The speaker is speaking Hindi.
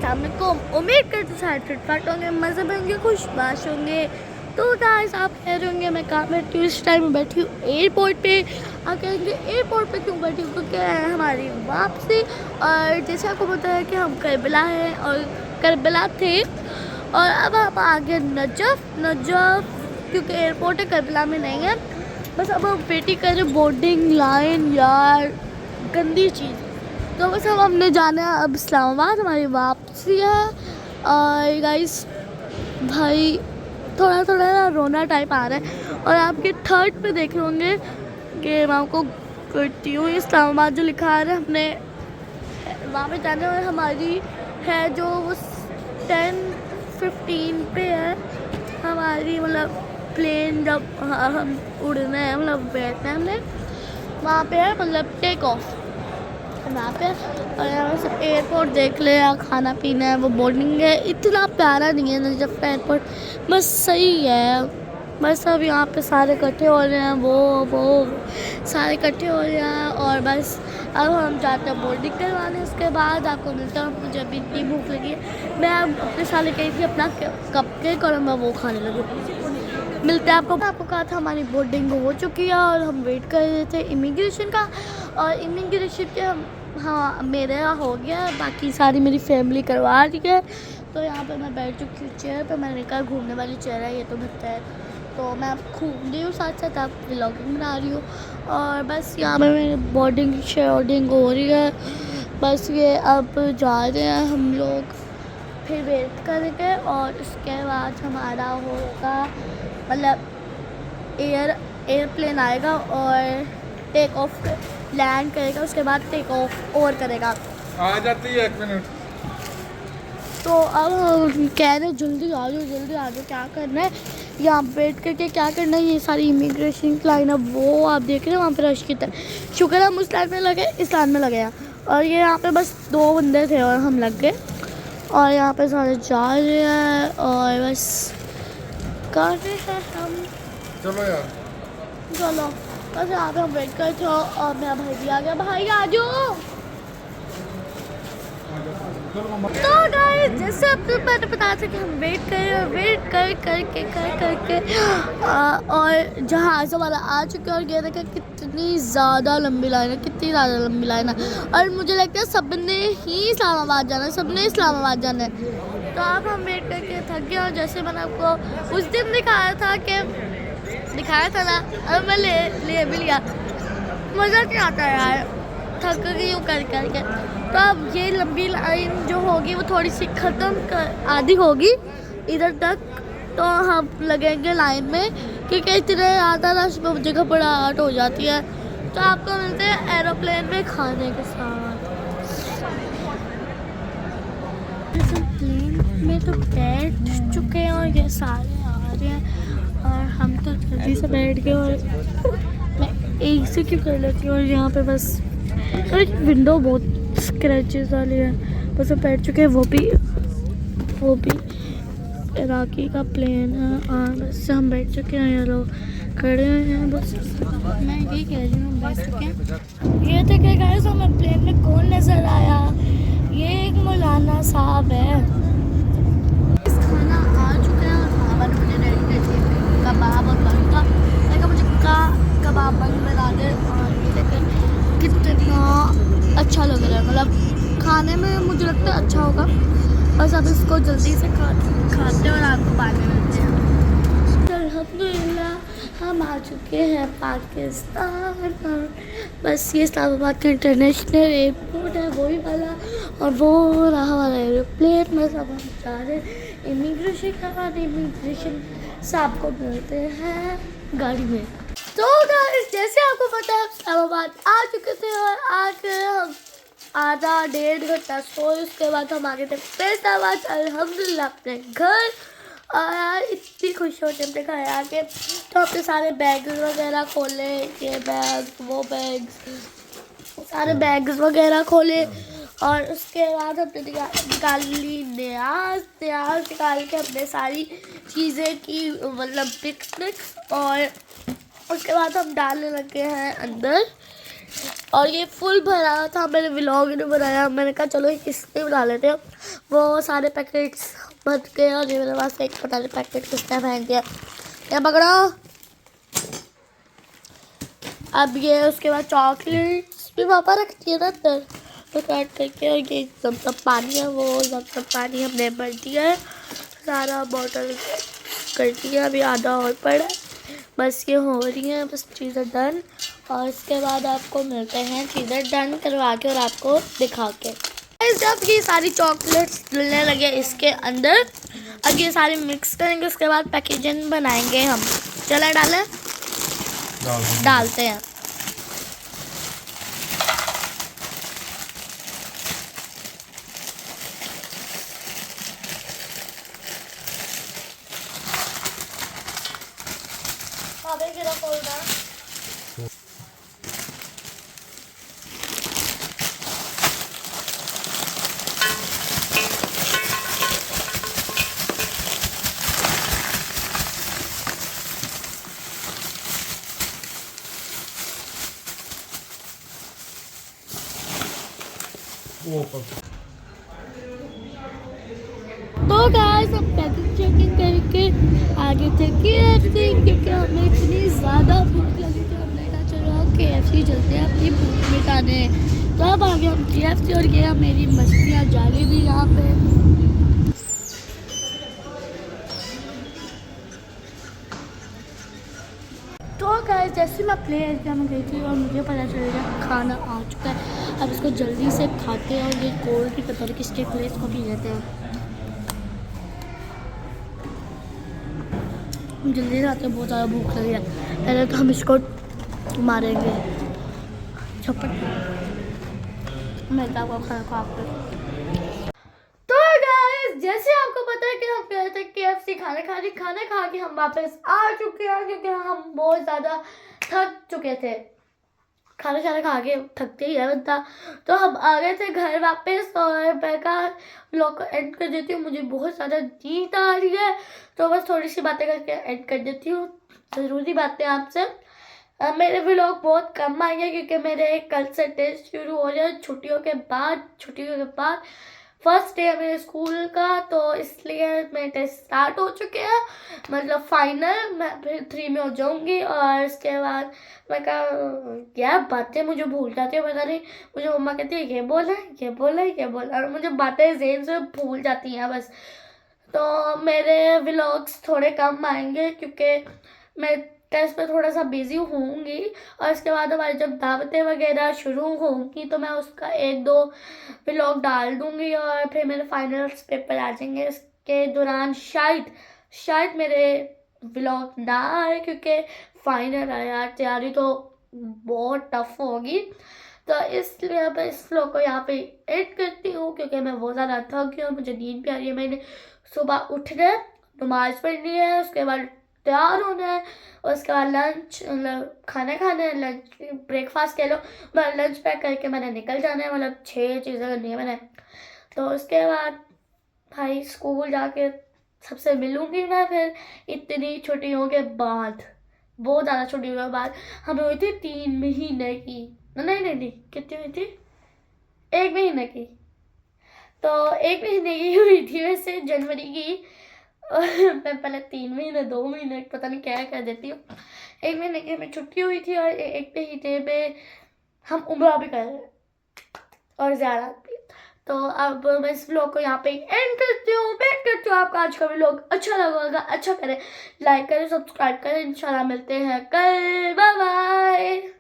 अस्सलाम वालेकुम। उम्मीद करते सारे फिटफाट होंगे, मज़े में होंगे, खुशबाश होंगे। तो गाइस आप कह रहे होंगे मैं कहाँ बैठी हूँ, इस टाइम में बैठी हूँ एयरपोर्ट पे। आप कहेंगे एयरपोर्ट पे क्यों बैठी हूँ, क्योंकि हमारी वापसी। और जैसे आपको पता है कि हम करबला हैं और करबला थे और अब हम आ गए नजफ़ क्योंकि एयरपोर्ट है, करबला में नहीं है। बस अब हम वेटिंग कर रहे बोर्डिंग लाइन, यार गंदी चीज़। तो बस अब हमने जाना है अब इस्लामाबाद, हमारी वापसी है। और गाइस भाई थोड़ा थोड़ा ना रोना टाइप आ रहा है। और आपके थर्ड पे देख रहे होंगे कि मैं आपको करती हूँ इस्लामाबाद जो लिखा है, हमने वहाँ पे जाना है। हमारी है जो वो 10:15 पे है हमारी, मतलब प्लेन जब हम उड़ना है, मतलब बैठना है हमने, वहाँ पे है मतलब टेक ऑफ वहाँ पे। और यहाँ से एयरपोर्ट देख ले, खाना पीना है, वो बोर्डिंग है। इतना प्यारा नहीं है नजफ़ का एयरपोर्ट, बस सही है। बस अब यहाँ पे सारे इकट्ठे हो रहे हैं, वो सारे इकट्ठे हो रहे हैं। और बस अब हम जाते हैं बोर्डिंग करवाने। उसके बाद आपको मिलता हूँ। मुझे अभी इतनी भूख लगी है, मैं अब अपने साले कही थी अपना कप केक और मैं वो खाने लगी। मिलते हैं आपको कहा था हमारी बोर्डिंग हो चुकी है और हम वेट कर रहे थे इमिग्रेशन का। और इमिग्रेशन के हाँ मेरे यहाँ हो गया, बाकी सारी मेरी फैमिली करवा रही है। तो यहाँ पे मैं बैठ चुकी हूँ चेयर पे। मैंने कहा घूमने वाली चेयर है ये, तो बेहतर है। तो मैं अब घूम रही हूँ, साथ साथ आप व्लॉगिंग बना रही हूँ। और बस यहाँ पे मेरी बोर्डिंग शेयरिंग हो रही है। बस ये अब जा रहे हैं हम लोग, फिर वेट करेंगे। और उसके बाद हमारा होगा मतलब एयरप्लेन आएगा और टेक ऑफ लैंड करेगा, उसके बाद टेक ऑफ और करेगा। आ जाती है 1 मिनट। तो अब हम कह रहे जल्दी आ जाओ, क्या करना है यहाँ वेट करके, क्या करना है। ये सारी इमिग्रेशन की लाइन, अब वो आप देख रहे हैं वहाँ पर रश कितना। शुक्र है हम उस लाइन में लगे, इस लाइन में लगे हैं। और ये यहाँ पे बस 2 बंदे थे और हम लग गए। और यहाँ पे सारे जा रहे हैं और बस कर रहे हैं हम। चलो यार, चलो बस यहाँ पे हम वेट कर थे। और मेरा भाई भी आ गया, भाई आ जाओ। तो गाइस जैसे आपको मैंने बताया था कि हम वेट करके और जहाज़ हमारा आ चुका है। और ये देखा कितनी ज़्यादा लंबी लाइन है, और मुझे लगता है सबने ही इस्लामाबाद जाना है। तो अब हम वेट करके थक गए। और जैसे मैंने आपको उस दिन दिखाया था ना, अब मैं ले भी लिया। मज़ा नहीं आता यार, थक गई हूँ कर करके। तो अब ये लंबी लाइन जो होगी वो थोड़ी सी आधी होगी इधर तक। तो हम लगेंगे लाइन में, क्योंकि इतने ज़्यादा रश में मुझे घबराहट हो जाती है। तो आपको मिलते हैं एरोप्लेन में खाने के साथ। प्लेन में तो बैठ चुके हैं और ये सारे आ रहे हैं और हम तो जल्दी से बैठ गए। और मैं एक से क्यों कर लेती हूँ। और यहाँ पे बस विंडो बहुत स्क्रैचेस वाली है। बस हम बैठ चुके हैं, वो भी इराकी का प्लेन है। और बस हम बैठ चुके हैं, ये लोग खड़े हैं। बस मैं यही कह रही हूँ, बैठ चुके हैं। ये देखे गाइस हमें प्लेन में कौन नज़र आया, ये एक मौलाना साहब है। इस खाना आ चुका है और वहाँ पर मुझे रेडी कर दिए कबाब और बंद। लेकिन मुझे कबाब बंद बना दे। और ये देखें कितना अच्छा लग रहा है, मतलब खाने में मुझे लगता है अच्छा होगा। बस अब इसको जल्दी से खाते हैं और आपको बाद में मिलते हैं। अल्हम्दुलिल्लाह हम आ चुके हैं पाकिस्तान। और बस ये इस्लामाबाद का इंटरनेशनल एयरपोर्ट है, वही वाला। और वो रहा वाला एयरप्लेन। बस अब हम जा रहे हैं इमिग्रेशन करवाने। इमिग्रेशन साहब को मिलते हैं गाड़ी में। तो गाइस जैसे आपको पता है इस्लामाबाद आ चुके थे और आके हम आधा 1.5 घंटा सोए। उसके बाद हम आगे थे फैसलाबाद अल्हम्दुलिल्लाह अपने घर। और यार इतनी खुशी होती है अपने घर आके। तो अपने सारे बैग वगैरह खोले, ये बैग वो बैग, सारे बैग्स वगैरह खोले। और उसके बाद हमने निकाल ली न्याज निकाल के हमने सारी चीज़ें की, मतलब पिक्स। और उसके बाद हम डालने लगे हैं अंदर और ये फुल भरा था, मेरे व्लॉग ने बनाया, मैंने कहा चलो इसमें बना लेते हैं। वो सारे पैकेट्स भर गए और ये मेरे पास एक पता नहीं पैकेट किसने फेंक दिया। क्या पकड़ो। अब ये उसके बाद चॉकलेट्स भी पापा रखती है ना अंदर, तो काट करके। और ये सब पानी है, वो सब पानी हमने भर दिया है, सारा बॉटल कर दिया। अभी आधा और पड़ा है, बस ये हो रही है, बस चीज़ें डन। और इसके बाद आपको मिलते हैं चीज़ें डन करवा के और आपको दिखा के। जब ये सारी चॉकलेट्स डलने लगे इसके अंदर, अब ये सारे मिक्स करेंगे, उसके बाद पैकेजिंग बनाएंगे हम। चला डालें, डालते हैं। तो गाइस हम पैकिंग चेकिंग करके आगे थे KFC, क्योंकि हमें इतनी ज़्यादा भूख लगी थी। हमने कहा चलो KFC चलते हैं अपनी भूख मिटाने। तो अब आगे हम KFC, और ये मेरी मछलियाँ जाली भी यहाँ पे। तो गाइस जैसे मैं प्ले एरिया में गई थी और मुझे पता चल गया खाना आ चुका है। अब इसको जल्दी से खाते हैं, और ये कोल्ड भी पता नहीं किसके प्लेस को पी लेते हैं। जल्दी से आते हैं, बहुत ज़्यादा भूख लगी है। पहले तो हम इसको मारेंगे झपट। मैं तो आपको खाना खा कर। तो गाइस जैसे आपको पता है कि हम गए थे KFC खाना खा के हम वापस आ चुके हैं, क्योंकि हम बहुत ज़्यादा थक चुके थे। खाना खा के थकते ही है बंदा। तो हम आ गए थे घर वापस, और मैं कहा व्लॉग को एंड कर देती हूँ, मुझे बहुत ज़्यादा नींद आ रही है। तो बस थोड़ी सी बातें करके एंड कर देती हूँ, ज़रूरी बातें आपसे। मेरे व्लॉग बहुत कम आएंगे, क्योंकि मेरे कल से टेस्ट शुरू हो रहे हैं छुट्टियों के बाद। फर्स्ट डे है मेरे स्कूल का, तो इसलिए मेरे टेस्ट स्टार्ट हो चुके हैं, मतलब फाइनल। मैं फिर 3 में हो जाऊंगी, और इसके बाद मैं कहा क्या बातें मुझे भूल जाती है, पता नहीं। मुझे मम्मा कहती है ये बोला, और मुझे बातें ज़हन से भूल जाती हैं बस। तो मेरे व्लॉग्स थोड़े कम आएंगे, क्योंकि मैं टेस्ट में थोड़ा सा बिजी होंगी। और इसके बाद हमारी जब दावतें वगैरह शुरू होंगी, तो मैं उसका 1-2 व्लॉग डाल दूंगी, और फिर मेरे फाइनल्स पेपर आ जाएंगे। इसके दौरान शायद मेरे व्लॉग ना आए, क्योंकि फाइनल है यार, तैयारी तो बहुत टफ होगी। तो इसलिए मैं इस व्लॉग को यहाँ पे एड करती हूँ, क्योंकि मैं बहुत ज़्यादा थक गई और मुझे नींद भी आ रही है। मैंने सुबह उठना है, नमाज पढ़नी है, उसके बाद तैयार होना है, और उसके बाद लंच मतलब खाना खाना है, लंच ब्रेकफास्ट कह लो। मैं लंच पैक करके मैंने निकल जाना है, मतलब 6 चीज़ें करनी है मैंने। तो उसके बाद भाई स्कूल जाके सबसे मिलूँगी मैं फिर, इतनी छुट्टियों के बाद, बहुत ज़्यादा छुट्टियों के बाद। हमें हुई थी 3 महीने की, नहीं कितनी हुई थी, 1 महीने की। तो 1 महीने की हुई थी वैसे, जनवरी की। और मैं पहले 3 महीने 2 महीने पता नहीं क्या कर देती हूँ। 1 महीने की हमें छुट्टी हुई थी, और 1 महीने में हम उम्रा भी कर रहे और ज़्यादा भी। तो अब मैं इस व्लॉग को यहाँ पे एंड करती हूँ। आपका आज का व्लॉग अच्छा लगा होगा, अच्छा करें, लाइक करें, सब्सक्राइब करें। इंशाल्लाह मिलते हैं कल, बाय बाय।